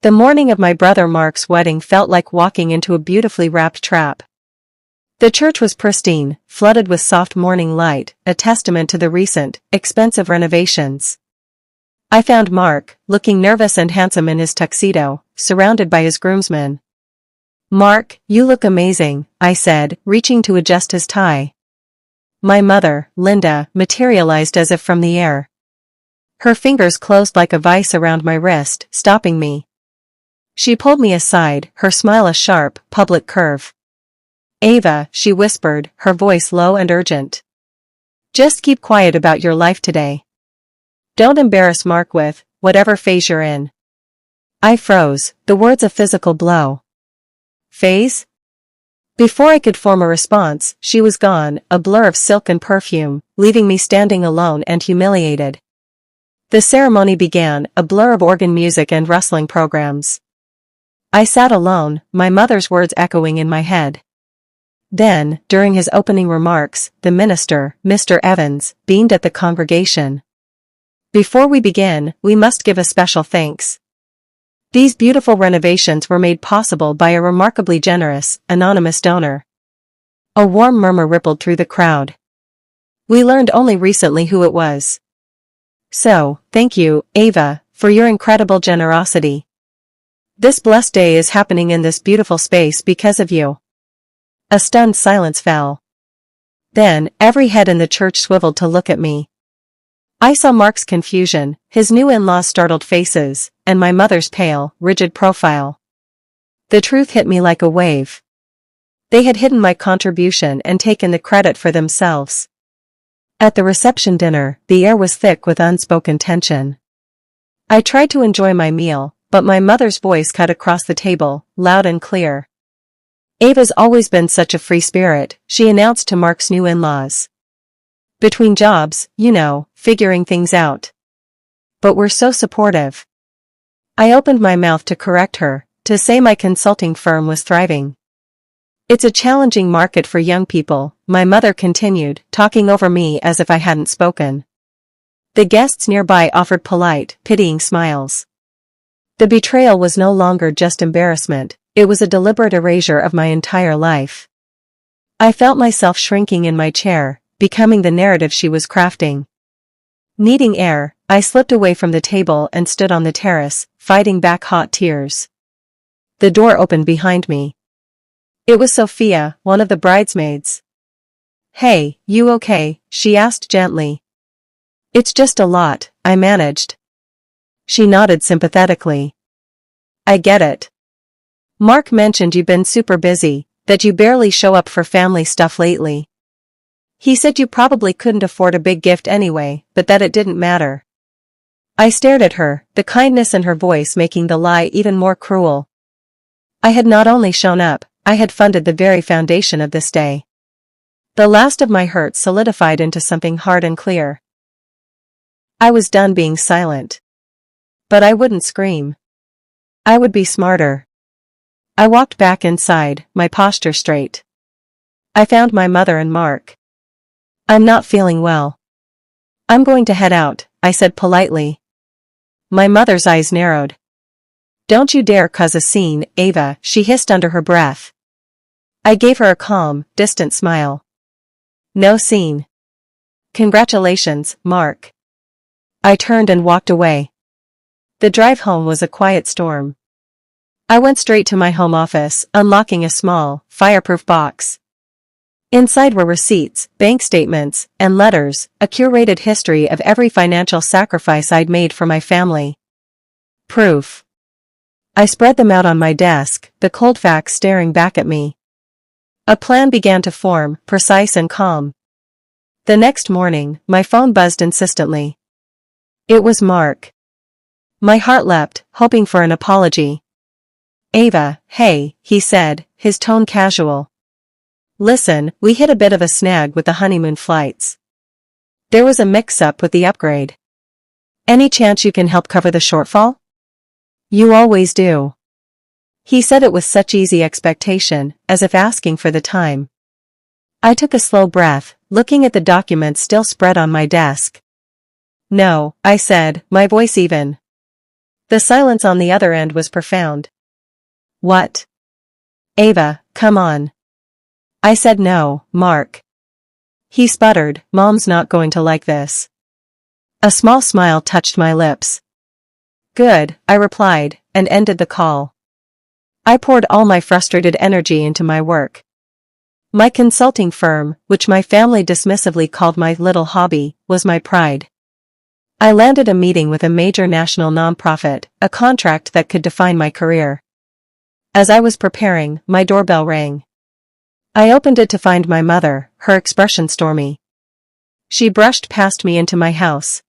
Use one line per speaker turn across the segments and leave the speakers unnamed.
The morning of my brother Mark's wedding felt like walking into a beautifully wrapped trap. The church was pristine, flooded with soft morning light, a testament to the recent, expensive renovations. I found Mark, looking nervous and handsome in his tuxedo, surrounded by his groomsmen. "Mark, you look amazing," I said, reaching to adjust his tie. My mother, Linda, materialized as if from the air. Her fingers closed like a vice around my wrist, stopping me. She pulled me aside, her smile a sharp, public curve. "Ava," she whispered, her voice low and urgent. "Just keep quiet about your life today. Don't embarrass Mark with whatever phase you're in." I froze, the words a physical blow. Phase? Before I could form a response, she was gone, a blur of silk and perfume, leaving me standing alone and humiliated. The ceremony began, a blur of organ music and rustling programs. I sat alone, my mother's words echoing in my head. Then, during his opening remarks, the minister, Mr. Evans, beamed at the congregation. "Before we begin, we must give a special thanks. These beautiful renovations were made possible by a remarkably generous, anonymous donor." A warm murmur rippled through the crowd. "We learned only recently who it was. So, thank you, Ava, for your incredible generosity. This blessed day is happening in this beautiful space because of you." A stunned silence fell. Then, every head in the church swiveled to look at me. I saw Mark's confusion, his new in-laws' startled faces, and my mother's pale, rigid profile. The truth hit me like a wave. They had hidden my contribution and taken the credit for themselves. At the reception dinner, the air was thick with unspoken tension. I tried to enjoy my meal, but my mother's voice cut across the table, loud and clear. "Ava's always been such a free spirit," she announced to Mark's new in-laws. "Between jobs, you know, figuring things out. But we're so supportive." I opened my mouth to correct her, to say my consulting firm was thriving. "It's a challenging market for young people," my mother continued, talking over me as if I hadn't spoken. The guests nearby offered polite, pitying smiles. The betrayal was no longer just embarrassment, it was a deliberate erasure of my entire life. I felt myself shrinking in my chair, becoming the narrative she was crafting. Needing air, I slipped away from the table and stood on the terrace, fighting back hot tears. The door opened behind me. It was Sophia, one of the bridesmaids. "Hey, you okay?" she asked gently. "It's just a lot," I managed. She nodded sympathetically. "I get it. Mark mentioned you've been super busy, that you barely show up for family stuff lately. He said you probably couldn't afford a big gift anyway, but that it didn't matter." I stared at her, the kindness in her voice making the lie even more cruel. I had not only shown up, I had funded the very foundation of this day. The last of my hurt solidified into something hard and clear. I was done being silent. But I wouldn't scream. I would be smarter. I walked back inside, my posture straight. I found my mother and Mark. "I'm not feeling well. I'm going to head out," I said politely. My mother's eyes narrowed. "Don't you dare cause a scene, Ava," she hissed under her breath. I gave her a calm, distant smile. "No scene. Congratulations, Mark." I turned and walked away. The drive home was a quiet storm. I went straight to my home office, unlocking a small, fireproof box. Inside were receipts, bank statements, and letters, a curated history of every financial sacrifice I'd made for my family. Proof. I spread them out on my desk, the cold facts staring back at me. A plan began to form, precise and calm. The next morning, my phone buzzed insistently. It was Mark. My heart leapt, hoping for an apology. "Ava, hey," he said, his tone casual. "Listen, we hit a bit of a snag with the honeymoon flights. There was a mix-up with the upgrade. Any chance you can help cover the shortfall?" "You always do." He said it with such easy expectation, as if asking for the time. I took a slow breath, looking at the documents still spread on my desk. "No," I said, my voice even. The silence on the other end was profound. What? Ava, come on. I said no, Mark. He sputtered, Mom's not going to like this. A small smile touched my lips. Good, I replied, and ended the call. I poured all my frustrated energy into my work. My consulting firm, which my family dismissively called my little hobby, was my pride. I landed a meeting with a major national nonprofit, a contract that could define my career. As I was preparing, my doorbell rang. I opened it to find my mother, her expression stormy. She brushed past me into my house.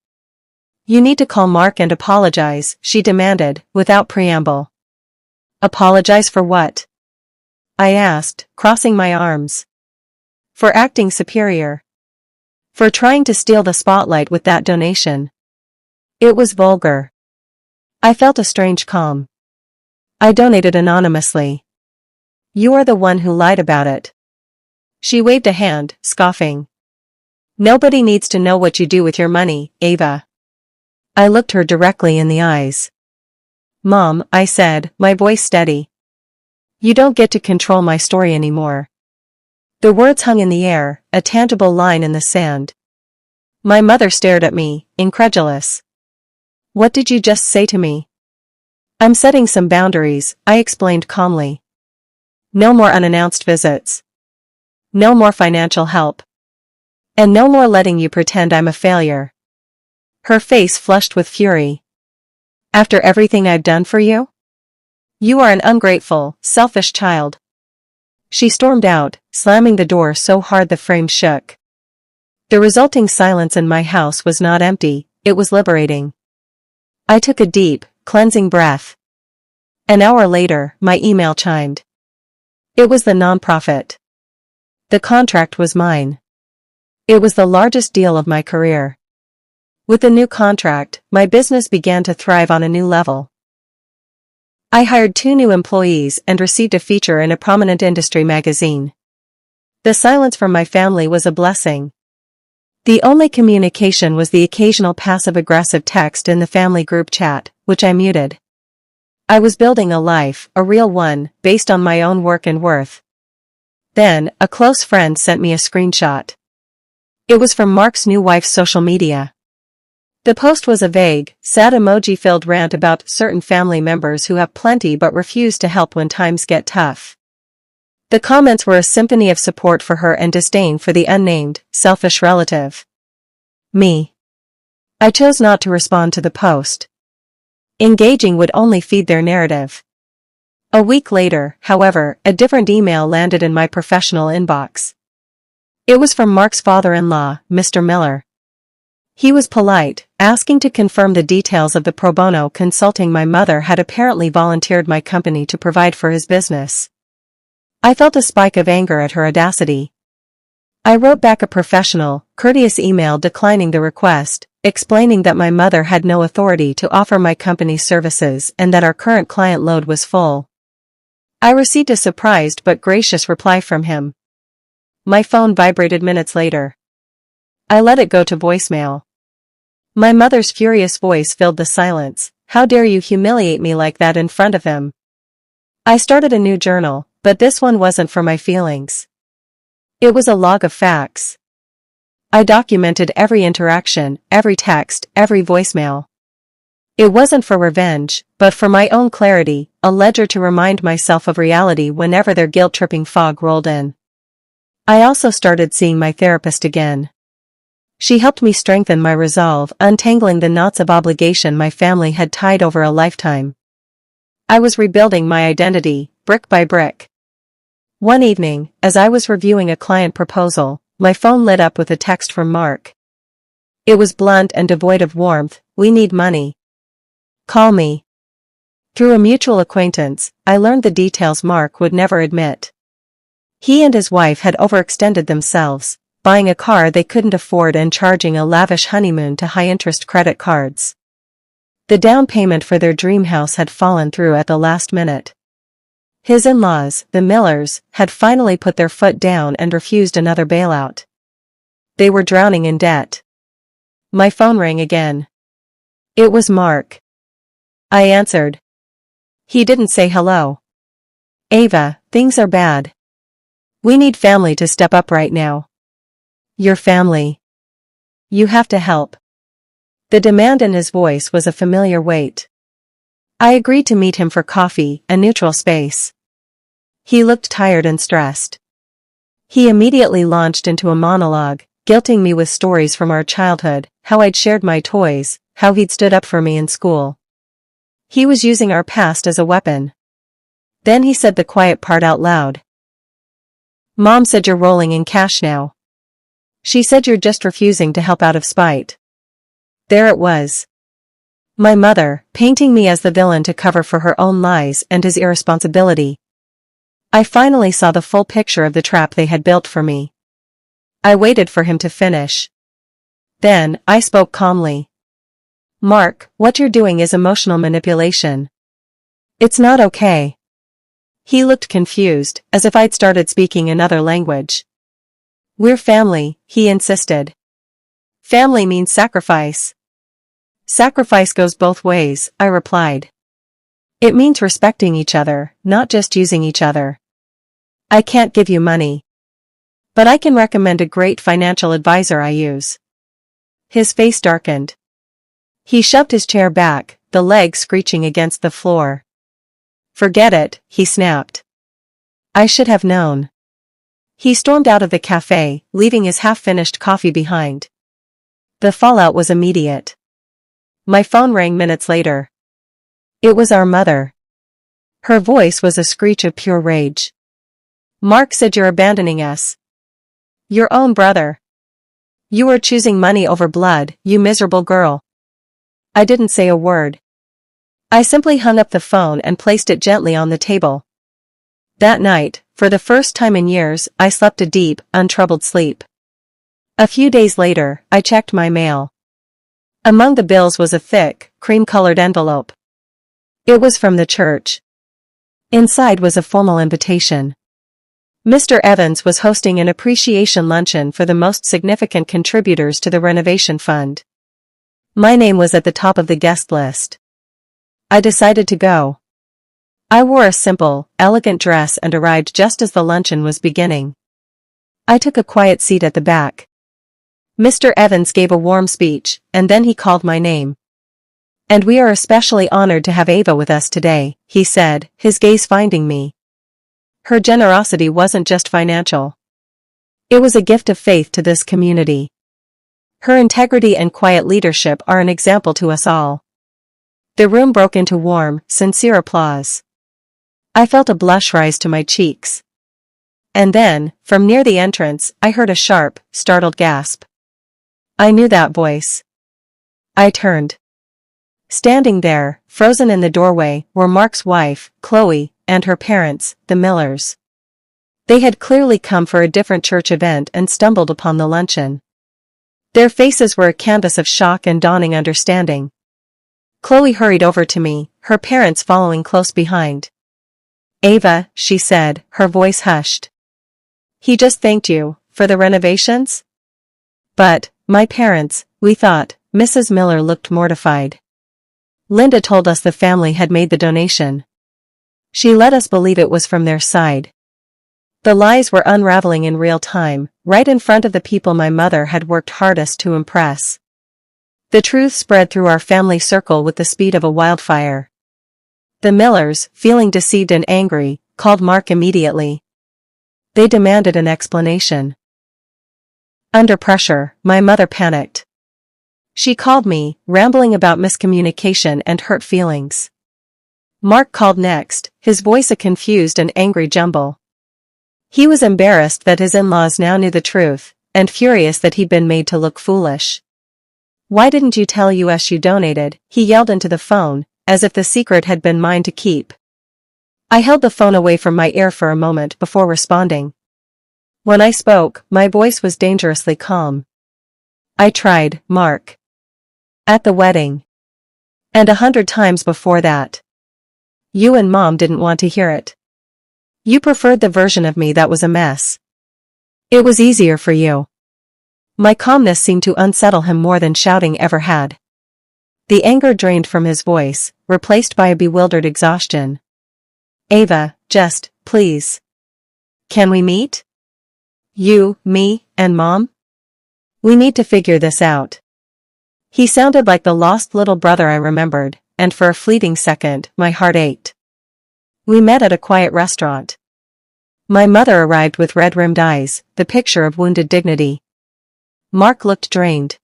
You need to call Mark and apologize, she demanded, without preamble. Apologize for what? I asked, crossing my arms. For acting superior. For trying to steal the spotlight with that donation. It was vulgar. I felt a strange calm. I donated anonymously. You are the one who lied about it. She waved a hand, scoffing. Nobody needs to know what you do with your money, Ava. I looked her directly in the eyes. Mom, I said, my voice steady. You don't get to control my story anymore. The words hung in the air, a tangible line in the sand. My mother stared at me, incredulous. What did you just say to me? I'm setting some boundaries, I explained calmly. No more unannounced visits. No more financial help. And no more letting you pretend I'm a failure. Her face flushed with fury. After everything I've done for you? You are an ungrateful, selfish child. She stormed out, slamming the door so hard the frame shook. The resulting silence in my house was not empty, it was liberating. I took a deep, cleansing breath. An hour later, my email chimed. It was the nonprofit. The contract was mine. It was the largest deal of my career. With the new contract, my business began to thrive on a new level. I hired 2 new employees and received a feature in a prominent industry magazine. The silence from my family was a blessing. The only communication was the occasional passive-aggressive text in the family group chat, which I muted. I was building a life, a real one, based on my own work and worth. Then, a close friend sent me a screenshot. It was from Mark's new wife's social media. The post was a vague, sad emoji-filled rant about certain family members who have plenty but refuse to help when times get tough. The comments were a symphony of support for her and disdain for the unnamed, selfish relative. Me. I chose not to respond to the post. Engaging would only feed their narrative. A week later, however, a different email landed in my professional inbox. It was from Mark's father-in-law, Mr. Miller. He was polite, asking to confirm the details of the pro bono consulting my mother had apparently volunteered my company to provide for his business. I felt a spike of anger at her audacity. I wrote back a professional, courteous email declining the request, explaining that my mother had no authority to offer my company's services and that our current client load was full. I received a surprised but gracious reply from him. My phone vibrated minutes later. I let it go to voicemail. My mother's furious voice filled the silence. How dare you humiliate me like that in front of him? I started a new journal, but this one wasn't for my feelings. It was a log of facts. I documented every interaction, every text, every voicemail. It wasn't for revenge, but for my own clarity, a ledger to remind myself of reality whenever their guilt-tripping fog rolled in. I also started seeing my therapist again. She helped me strengthen my resolve, untangling the knots of obligation my family had tied over a lifetime. I was rebuilding my identity, brick by brick. One evening, as I was reviewing a client proposal, my phone lit up with a text from Mark. It was blunt and devoid of warmth. We need money. Call me. Through a mutual acquaintance, I learned the details Mark would never admit. He and his wife had overextended themselves, buying a car they couldn't afford and charging a lavish honeymoon to high-interest credit cards. The down payment for their dream house had fallen through at the last minute. His in-laws, the Millers, had finally put their foot down and refused another bailout. They were drowning in debt. My phone rang again. It was Mark. I answered. He didn't say hello. Ava, things are bad. We need family to step up right now. Your family. You have to help. The demand in his voice was a familiar weight. I agreed to meet him for coffee, a neutral space. He looked tired and stressed. He immediately launched into a monologue, guilting me with stories from our childhood, how I'd shared my toys, how he'd stood up for me in school. He was using our past as a weapon. Then he said the quiet part out loud. Mom said you're rolling in cash now. She said you're just refusing to help out of spite. There it was. My mother, painting me as the villain to cover for her own lies and his irresponsibility. I finally saw the full picture of the trap they had built for me. I waited for him to finish. Then, I spoke calmly. Mark, what you're doing is emotional manipulation. It's not okay. He looked confused, as if I'd started speaking another language. We're family, he insisted. Family means sacrifice. Sacrifice goes both ways, I replied. It means respecting each other, not just using each other. I can't give you money. But I can recommend a great financial advisor I use. His face darkened. He shoved his chair back, the legs screeching against the floor. Forget it, he snapped. I should have known. He stormed out of the cafe, leaving his half-finished coffee behind. The fallout was immediate. My phone rang minutes later. It was our mother. Her voice was a screech of pure rage. Mark said you're abandoning us. Your own brother. You are choosing money over blood, you miserable girl. I didn't say a word. I simply hung up the phone and placed it gently on the table. That night, for the first time in years, I slept a deep, untroubled sleep. A few days later, I checked my mail. Among the bills was a thick, cream-colored envelope. It was from the church. Inside was a formal invitation. Mr. Evans was hosting an appreciation luncheon for the most significant contributors to the renovation fund. My name was at the top of the guest list. I decided to go. I wore a simple, elegant dress and arrived just as the luncheon was beginning. I took a quiet seat at the back. Mr. Evans gave a warm speech, and then he called my name. And we are especially honored to have Ava with us today, he said, his gaze finding me. Her generosity wasn't just financial. It was a gift of faith to this community. Her integrity and quiet leadership are an example to us all. The room broke into warm, sincere applause. I felt a blush rise to my cheeks. And then, from near the entrance, I heard a sharp, startled gasp. I knew that voice. I turned. Standing there, frozen in the doorway, were Mark's wife, Chloe, and her parents, the Millers. They had clearly come for a different church event and stumbled upon the luncheon. Their faces were a canvas of shock and dawning understanding. Chloe hurried over to me, her parents following close behind. Ava, she said, her voice hushed. He just thanked you, for the renovations? But, my parents, we thought, Mrs. Miller looked mortified. Linda told us the family had made the donation. She let us believe it was from their side. The lies were unraveling in real time, right in front of the people my mother had worked hardest to impress. The truth spread through our family circle with the speed of a wildfire. The Millers, feeling deceived and angry, called Mark immediately. They demanded an explanation. Under pressure, my mother panicked. She called me, rambling about miscommunication and hurt feelings. Mark called next, his voice a confused and angry jumble. He was embarrassed that his in-laws now knew the truth, and furious that he'd been made to look foolish. Why didn't you tell us you donated? He yelled into the phone, as if the secret had been mine to keep. I held the phone away from my ear for a moment before responding. When I spoke, my voice was dangerously calm. I tried, Mark. At the wedding. And 100 times before that. You and Mom didn't want to hear it. You preferred the version of me that was a mess. It was easier for you. My calmness seemed to unsettle him more than shouting ever had. The anger drained from his voice, replaced by a bewildered exhaustion. Ava, just, please. Can we meet? You, me, and Mom? We need to figure this out. He sounded like the lost little brother I remembered, and for a fleeting second, my heart ached. We met at a quiet restaurant. My mother arrived with red-rimmed eyes, the picture of wounded dignity. Mark looked drained.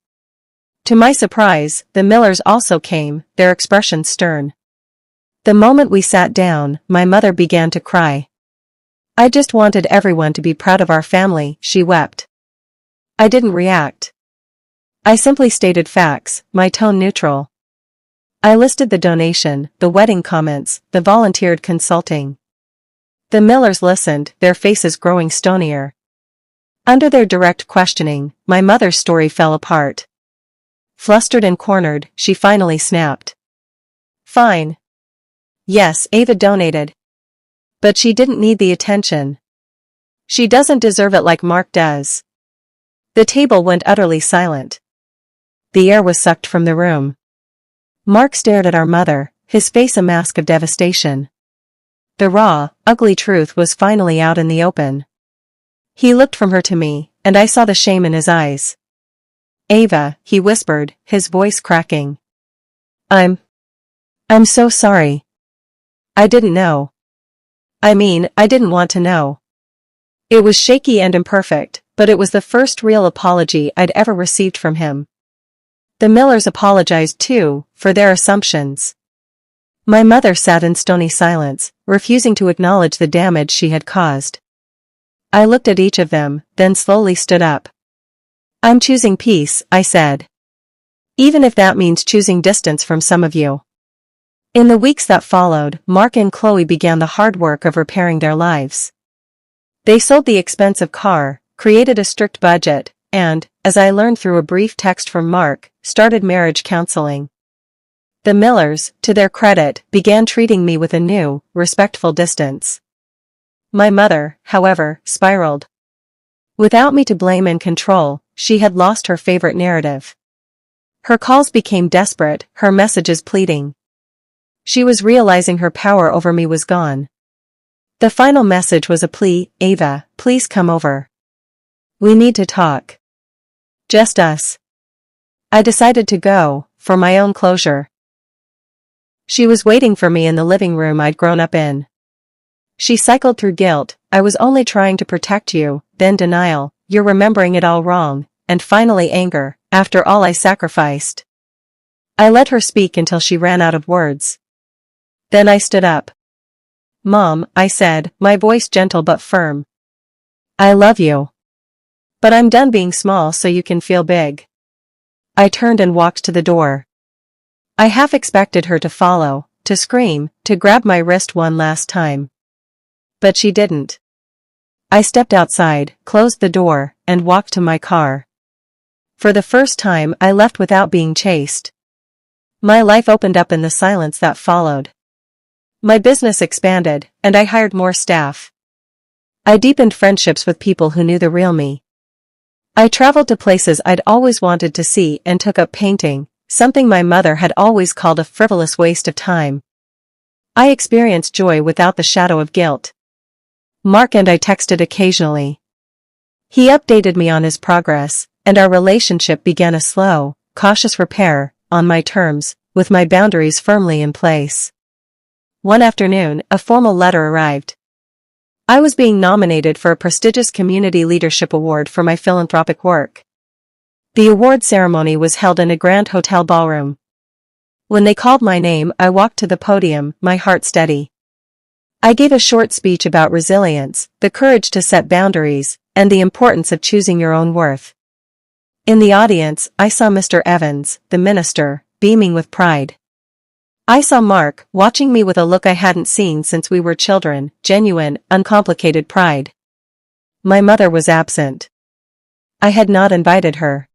To my surprise, the Millers also came, their expressions stern. The moment we sat down, my mother began to cry. I just wanted everyone to be proud of our family, she wept. I didn't react. I simply stated facts, my tone neutral. I listed the donation, the wedding comments, the volunteered consulting. The Millers listened, their faces growing stonier. Under their direct questioning, my mother's story fell apart. Flustered and cornered, she finally snapped. Fine. Yes, Ava donated. But she didn't need the attention. She doesn't deserve it like Mark does. The table went utterly silent. The air was sucked from the room. Mark stared at our mother, his face a mask of devastation. The raw, ugly truth was finally out in the open. He looked from her to me, and I saw the shame in his eyes. Ava, he whispered, his voice cracking. I'm so sorry. I didn't know. I didn't want to know. It was shaky and imperfect, but it was the first real apology I'd ever received from him. The Millers apologized too, for their assumptions. My mother sat in stony silence, refusing to acknowledge the damage she had caused. I looked at each of them, then slowly stood up. I'm choosing peace, I said. Even if that means choosing distance from some of you. In the weeks that followed, Mark and Chloe began the hard work of repairing their lives. They sold the expensive car, created a strict budget, and, as I learned through a brief text from Mark, started marriage counseling. The Millers, to their credit, began treating me with a new, respectful distance. My mother, however, spiraled. Without me to blame and control, she had lost her favorite narrative. Her calls became desperate, her messages pleading. She was realizing her power over me was gone. The final message was a plea, Ava, please come over. We need to talk. Just us. I decided to go, for my own closure. She was waiting for me in the living room I'd grown up in. She cycled through guilt, I was only trying to protect you, then denial, you're remembering it all wrong, and finally anger, after all I sacrificed. I let her speak until she ran out of words. Then I stood up. Mom, I said, my voice gentle but firm. I love you. But I'm done being small so you can feel big. I turned and walked to the door. I half expected her to follow, to scream, to grab my wrist one last time. But she didn't. I stepped outside, closed the door, and walked to my car. For the first time I left without being chased. My life opened up in the silence that followed. My business expanded, and I hired more staff. I deepened friendships with people who knew the real me. I traveled to places I'd always wanted to see and took up painting, something my mother had always called a frivolous waste of time. I experienced joy without the shadow of guilt. Mark and I texted occasionally. He updated me on his progress, and our relationship began a slow, cautious repair, on my terms, with my boundaries firmly in place. One afternoon, a formal letter arrived. I was being nominated for a prestigious Community Leadership Award for my philanthropic work. The award ceremony was held in a grand hotel ballroom. When they called my name, I walked to the podium, my heart steady. I gave a short speech about resilience, the courage to set boundaries, and the importance of choosing your own worth. In the audience, I saw Mr. Evans, the minister, beaming with pride. I saw Mark, watching me with a look I hadn't seen since we were children, genuine, uncomplicated pride. My mother was absent. I had not invited her.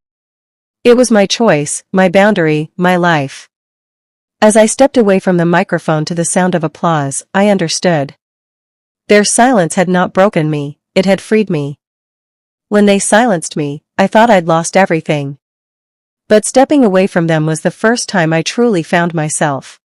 It was my choice, my boundary, my life. As I stepped away from the microphone to the sound of applause, I understood. Their silence had not broken me, it had freed me. When they silenced me, I thought I'd lost everything. But stepping away from them was the first time I truly found myself.